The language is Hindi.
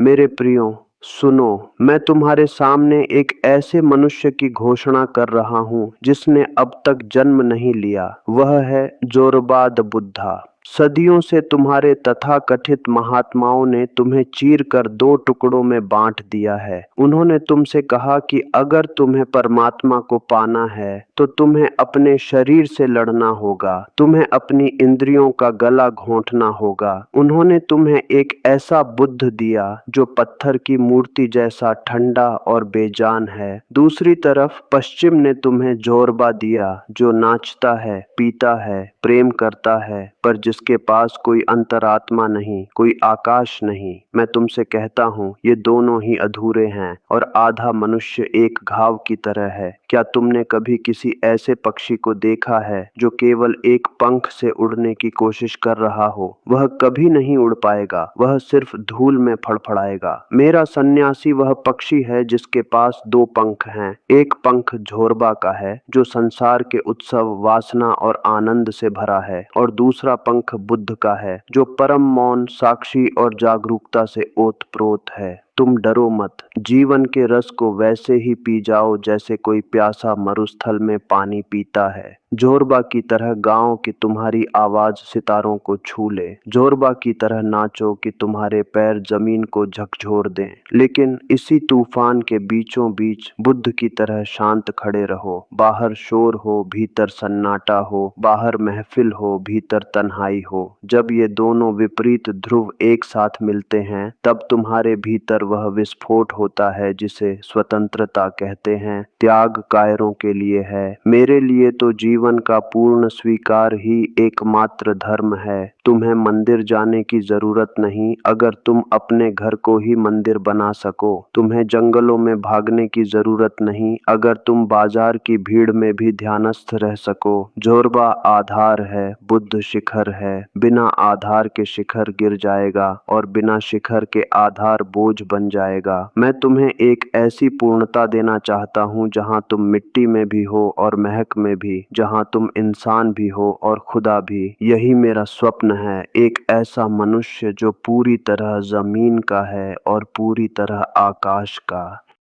मेरे प्रियो, सुनो, मैं तुम्हारे सामने एक ऐसे मनुष्य की घोषणा कर रहा हूँ जिसने अब तक जन्म नहीं लिया। वह है जोरबाद बुद्धा। सदियों से तुम्हारे तथाकथित महात्माओं ने तुम्हें चीर कर दो टुकड़ों में बांट दिया है। उन्होंने तुमसे कहा कि अगर तुम्हें परमात्मा को पाना है तो तुम्हें अपने शरीर से लड़ना होगा, तुम्हें अपनी इंद्रियों का गला घोंटना होगा। उन्होंने तुम्हें एक ऐसा बुद्ध दिया जो पत्थर की मूर्ति जैसा ठंडा और बेजान है। दूसरी तरफ पश्चिम ने तुम्हें जोरबा दिया जो नाचता है, पीता है, प्रेम करता है, पर जिसके पास कोई अंतरात्मा नहीं, कोई आकाश नहीं। मैं तुमसे कहता हूँ, ये दोनों ही अधूरे हैं और आधा मनुष्य एक घाव की तरह है। क्या तुमने कभी किसी ऐसे पक्षी को देखा है जो केवल एक पंख से उड़ने की कोशिश कर रहा हो? वह कभी नहीं उड़ पाएगा, वह सिर्फ धूल में फड़फड़ाएगा। मेरा सन्यासी वह पक्षी है जिसके पास दो पंख हैं। एक पंख झोरबा का है जो संसार के उत्सव, वासना और आनंद से भरा है, और दूसरा पंख बुद्ध का है जो परम मौन, साक्षी और जागरूकता से ओतप्रोत है। तुम डरो मत, जीवन के रस को वैसे ही पी जाओ जैसे कोई प्यासा मरुस्थल में पानी पीता है। जोरबा की तरह गाओ कि तुम्हारी आवाज सितारों को छू ले। जोरबा की तरह नाचो कि तुम्हारे पैर जमीन को झकझोर दें। लेकिन इसी तूफान के बीचों बीच बुद्ध की तरह शांत खड़े रहो। बाहर शोर हो, भीतर सन्नाटा हो, बाहर महफिल हो, भीतर तन्हाई हो। जब ये दोनों विपरीत ध्रुव एक साथ मिलते हैं तब तुम्हारे भीतर वह विस्फोट होता है जिसे स्वतंत्रता कहते हैं। त्याग कायरों के लिए है, मेरे लिए तो जीवन का पूर्ण स्वीकार ही एकमात्र धर्म है। तुम्हें मंदिर जाने की जरूरत नहीं अगर तुम अपने घर को ही मंदिर बना सको। तुम्हें जंगलों में भागने की जरूरत नहीं अगर तुम बाजार की भीड़ में भी ध्यानस्थ रह सको। जोरबा आधार है, बुद्ध शिखर है। बिना आधार के शिखर गिर जाएगा और बिना शिखर के आधार बोझ बन जाएगा। मैं तुम्हें एक ऐसी पूर्णता देना चाहता हूँ जहाँ तुम मिट्टी में भी हो और महक में भी, जहाँ तुम इंसान भी हो और खुदा भी। यही मेरा स्वप्न है, एक ऐसा मनुष्य जो पूरी तरह जमीन का है और पूरी तरह आकाश का।